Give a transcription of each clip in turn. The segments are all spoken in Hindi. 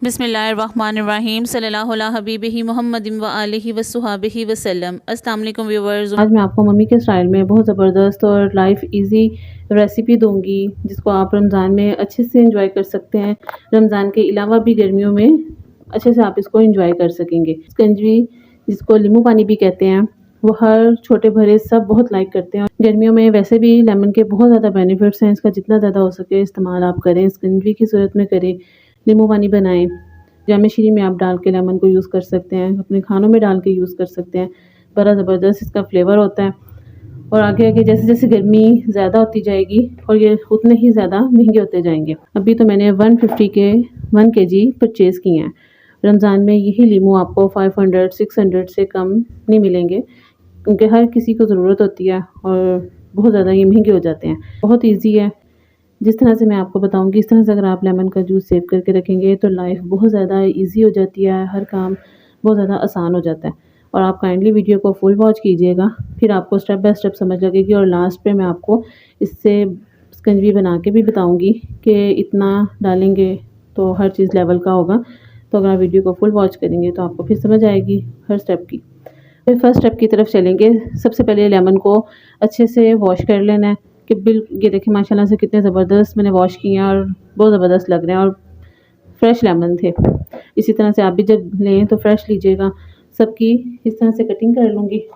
बिस्मिल्लाहिर्रहमानिर्रहीम सल्लल्लाहु अला हबीबिही मुहम्मदिन व आलिहि व सुहाबिही वसल्लम। अस्सलाम वालेकुम व्यूअर्स, आज मैं आपको मम्मी के स्टाइल में बहुत ज़बरदस्त और लाइफ इजी रेसिपी दूंगी जिसको आप रमज़ान में अच्छे से इंजॉय कर सकते हैं। रमज़ान के अलावा भी गर्मियों में अच्छे से आप इसको इंजॉय कर सकेंगे। स्कंजवी जिसको नींबू पानी भी कहते हैं वो हर छोटे बड़े सब बहुत लाइक करते हैं। गर्मियों में वैसे भी लेमन के बहुत ज़्यादा बेनिफिट्स हैं, इसका जितना ज़्यादा हो सके इस्तेमाल आप करें, स्कंजवी की सूरत में करें, नींबू पानी बनाएं, जामे शीरी में आप डाल के लेमन को यूज़ कर सकते हैं, अपने खानों में डाल के यूज़ कर सकते हैं। बड़ा ज़बरदस्त इसका फ्लेवर होता है। और आगे आगे जैसे जैसे गर्मी ज़्यादा होती जाएगी और ये उतने ही ज़्यादा महंगे होते जाएंगे। अभी तो मैंने 150 के 1 kg परचेज़ किए हैं। रमज़ान में यही लीमू आपको 500-600 से कम नहीं मिलेंगे क्योंकि हर किसी को ज़रूरत होती है और बहुत ज़्यादा ये महंगे हो जाते हैं। बहुत ईजी है, जिस तरह से मैं आपको बताऊंगी इस तरह से अगर आप लेमन का जूस सेव करके रखेंगे तो लाइफ बहुत ज़्यादा इजी हो जाती है, हर काम बहुत ज़्यादा आसान हो जाता है। और आप काइंडली वीडियो को फुल वॉच कीजिएगा, फिर आपको स्टेप बाय स्टेप समझ लगेगी। और लास्ट पे मैं आपको इससे स्कंजवी बना के भी बताऊंगी कि इतना डालेंगे तो हर चीज़ लेवल का होगा। तो अगर आप वीडियो को फुल वॉच करेंगे तो आपको फिर समझ आएगी हर स्टेप की। फिर फर्स्ट स्टेप की तरफ चलेंगे। सबसे पहले लेमन को अच्छे से वॉश कर लेना है कि ये देखिए माशाल्लाह से कितने ज़बरदस्त मैंने वॉश किए हैं और बहुत ज़बरदस्त लग रहे हैं और फ्रेश लेमन थे। इसी तरह से आप भी जब लें तो फ्रेश लीजिएगा। सबकी इस तरह से कटिंग कर लूँगी।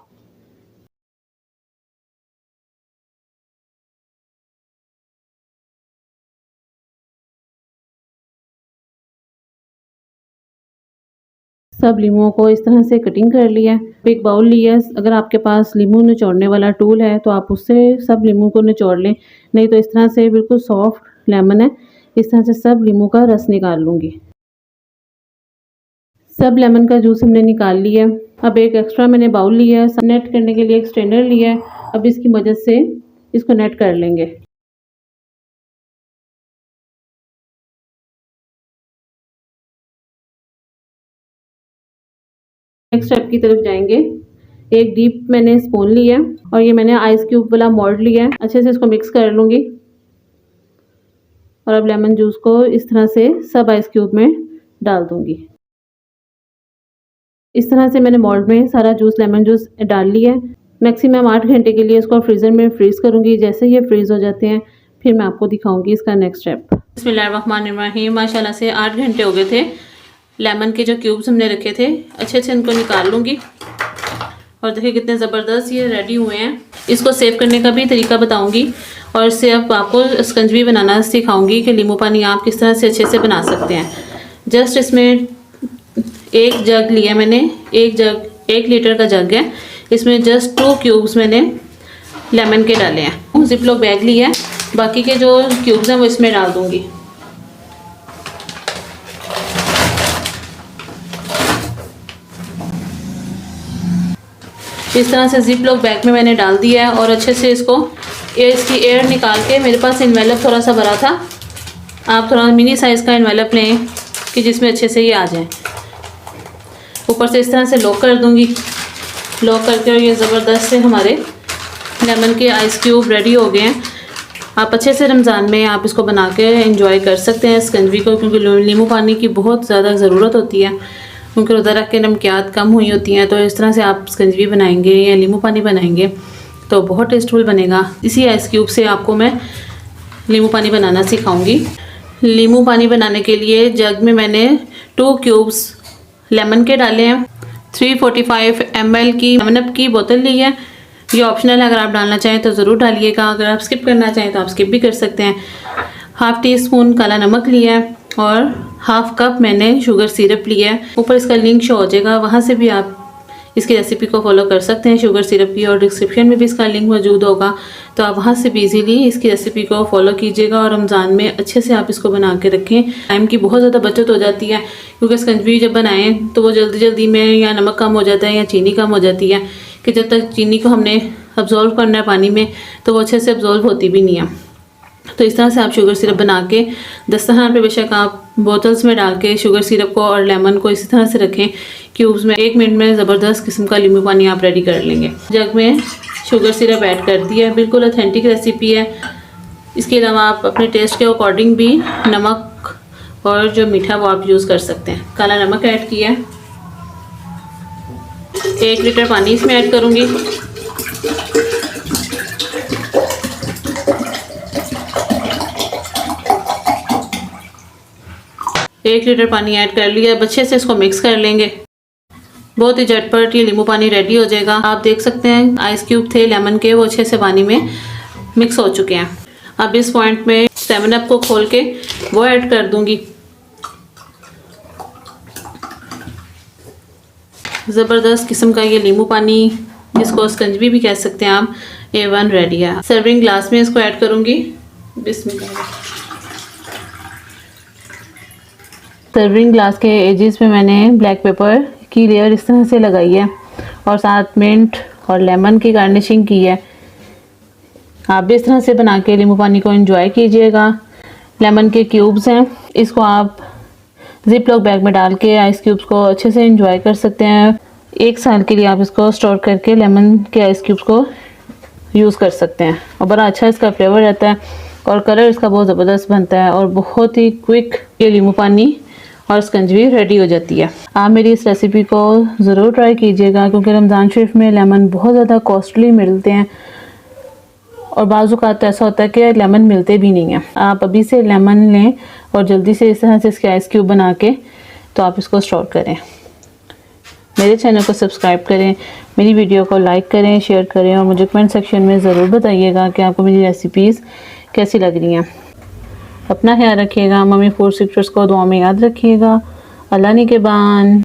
सब लीमुओं को इस तरह से कटिंग कर लिया। एक बाउल लिया, अगर आपके पास लीमू निचोड़ने वाला टूल है तो आप उससे सब लीमू को निचोड़ लें, नहीं तो इस तरह से बिल्कुल सॉफ्ट लेमन है, इस तरह से सब लीमू का रस निकाल लूँगी। सब लेमन का जूस हमने निकाल लिया। अब एक एक्स्ट्रा मैंने बाउल लिया है, नेट करने के लिए एक स्ट्रेनर लिया है। अब इसकी मदद से इसको नेट कर लेंगे। नेक्स्ट स्टेप की तरफ जाएंगे। एक डीप मैंने स्पून लिया और ये मैंने आइस क्यूब वाला मोल्ड लिया है। अच्छे से इसको मिक्स कर लूँगी और अब लेमन जूस को इस तरह से सब आइस क्यूब में डाल दूँगी। इस तरह से मैंने मोल्ड में सारा जूस लेमन जूस डाल लिया है। मैक्सिमम 8 घंटे के लिए इसको फ्रीज़र में फ्रीज़ करूँगी। जैसे ये फ्रीज़ हो जाते हैं फिर मैं आपको दिखाऊँगी इसका नेक्स्ट स्टेप। बिस्मिल्लाहिर्रहमानिर्रहीम। माशाल्लाह से 8 घंटे हो गए थे। लेमन के जो क्यूब्स हमने रखे थे अच्छे से इनको निकाल लूँगी और देखिए कितने ज़बरदस्त ये रेडी हुए हैं। इसको सेव करने का भी तरीका बताऊँगी और इससे अब आपको स्कंजवी बनाना सिखाऊँगी कि नींबू पानी आप किस तरह से अच्छे से बना सकते हैं। जस्ट इसमें एक जग लिया मैंने, 1 लीटर का जग है, इसमें जस्ट 2 क्यूब्स मैंने लेमन के डाले हैं। जिपलॉक बैग लिया है, बाकी के जो क्यूब्स हैं वो इसमें डाल दूँगी। इस तरह से जिपलॉक बैग में मैंने डाल दिया है और अच्छे से इसकी एयर निकाल के, मेरे पास इन्वेलप थोड़ा सा बड़ा था, आप थोड़ा मिनी साइज़ का इन्वेलप लें कि जिसमें अच्छे से ये आ जाए। ऊपर से इस तरह से लॉक कर दूंगी। लॉक करके और ये ज़बरदस्त से हमारे लेमन के आइस क्यूब रेडी हो गए हैं। आप अच्छे से रमज़ान में आप इसको बना के एंजॉय कर सकते हैं स्कंजवी को, क्योंकि नींबू पानी की बहुत ज़्यादा ज़रूरत होती है क्योंकि रोज़ा रख के नमकियात कम हुई होती हैं। तो इस तरह से आप स्कंजवी बनाएंगे या नींबू पानी बनाएंगे तो बहुत टेस्टफुल बनेगा। इसी आइस क्यूब से आपको मैं नींबू पानी बनाना सिखाऊंगी। नींबू पानी बनाने के लिए जग में मैंने 2 क्यूब्स लेमन के डाले हैं। 345 ml की 7up की बोतल ली है। ये ऑप्शनल है, अगर आप डालना चाहें तो ज़रूर डालिएगा, अगर आप स्किप करना चाहें तो आप स्किप भी कर सकते हैं। ½ टीस्पून काला नमक लिया है और ½ कप मैंने शुगर सिरप लिया है। ऊपर इसका लिंक शो हो जाएगा, वहाँ से भी आप इसकी रेसिपी को फॉलो कर सकते हैं शुगर सिरप की, और डिस्क्रिप्शन में भी इसका लिंक मौजूद होगा, तो आप वहाँ से भी इजीली इसकी रेसिपी को फॉलो कीजिएगा और रमज़ान में अच्छे से आप इसको बना के रखें। टाइम की बहुत ज़्यादा बचत हो जाती है क्योंकि स्कंजवी जब बनाएं तो वो जल्दी जल्दी में या नमक कम हो जाता है या चीनी कम हो जाती है कि जब तक चीनी को हमने अब्जॉर्व करना है पानी में तो वो अच्छे से अब्जॉर्व होती भी नहीं है। तो इस तरह से आप शुगर सिरप बना के दस्तरखान पे बेशक आप बोतल्स में डाल के शुगर सिरप को और लेमन को इसी तरह से रखें क्यूब्स में। 1 मिनट में ज़बरदस्त किस्म का नींबू पानी आप रेडी कर लेंगे। जग में शुगर सिरप ऐड कर दिया है, बिल्कुल ऑथेंटिक रेसिपी है। इसके अलावा आप अपने टेस्ट के अकॉर्डिंग भी नमक और जो मीठा वो आप यूज़ कर सकते हैं। काला नमक ऐड किया है, 1 लीटर पानी इसमें ऐड करूँगी। एक लीटर पानी ऐड कर लिया। अब अच्छे से इसको मिक्स कर लेंगे। बहुत ही झटपट ये नींबू पानी रेडी हो जाएगा। आप देख सकते हैं आइस क्यूब थे लेमन के, वो अच्छे से पानी में मिक्स हो चुके हैं। अब इस पॉइंट में 7 अप को खोल के वो ऐड कर दूंगी। ज़बरदस्त किस्म का ये नींबू पानी, जिसको स्कंजबी भी कह सकते हैं आप, A1 रेडी है। सर्विंग ग्लास में इसको ऐड करूंगी। बिस्मिल्लाह। सर्विंग ग्लास के एजेस पे मैंने ब्लैक पेपर की लेयर इस तरह से लगाई है और साथ मिंट और लेमन की गार्निशिंग की है। आप भी इस तरह से बना के नींबू पानी को एंजॉय कीजिएगा। लेमन के क्यूब्स हैं, इसको आप जिप लॉक बैग में डाल के आइस क्यूब्स को अच्छे से एंजॉय कर सकते हैं। 1 साल के लिए आप इसको स्टोर करके लेमन के आइस क्यूब्स को यूज़ कर सकते हैं और बड़ा अच्छा इसका फ्लेवर रहता है और कलर इसका बहुत ज़बरदस्त बनता है और बहुत ही क्विक ये नींबू पानी और स्कंजवी रेडी हो जाती है। आप मेरी इस रेसिपी को ज़रूर ट्राई कीजिएगा, क्योंकि रमज़ान शरीफ में लेमन बहुत ज़्यादा कॉस्टली मिलते हैं और बाज़ औक़ात ऐसा होता है कि लेमन मिलते भी नहीं हैं। आप अभी से लेमन लें और जल्दी से इस तरह से इसके आइस क्यूब बना के तो आप इसको स्टोर करें। मेरे चैनल को सब्सक्राइब करें, मेरी वीडियो को लाइक करें, शेयर करें और मुझे कमेंट सेक्शन में ज़रूर बताइएगा कि आपको मेरी रेसिपीज़ कैसी लग रही हैं। अपना ख्याल रखिएगा। मम्मी फूड सीक्रेट्स को दुआ में याद रखिएगा। अल्लाह निगहबान।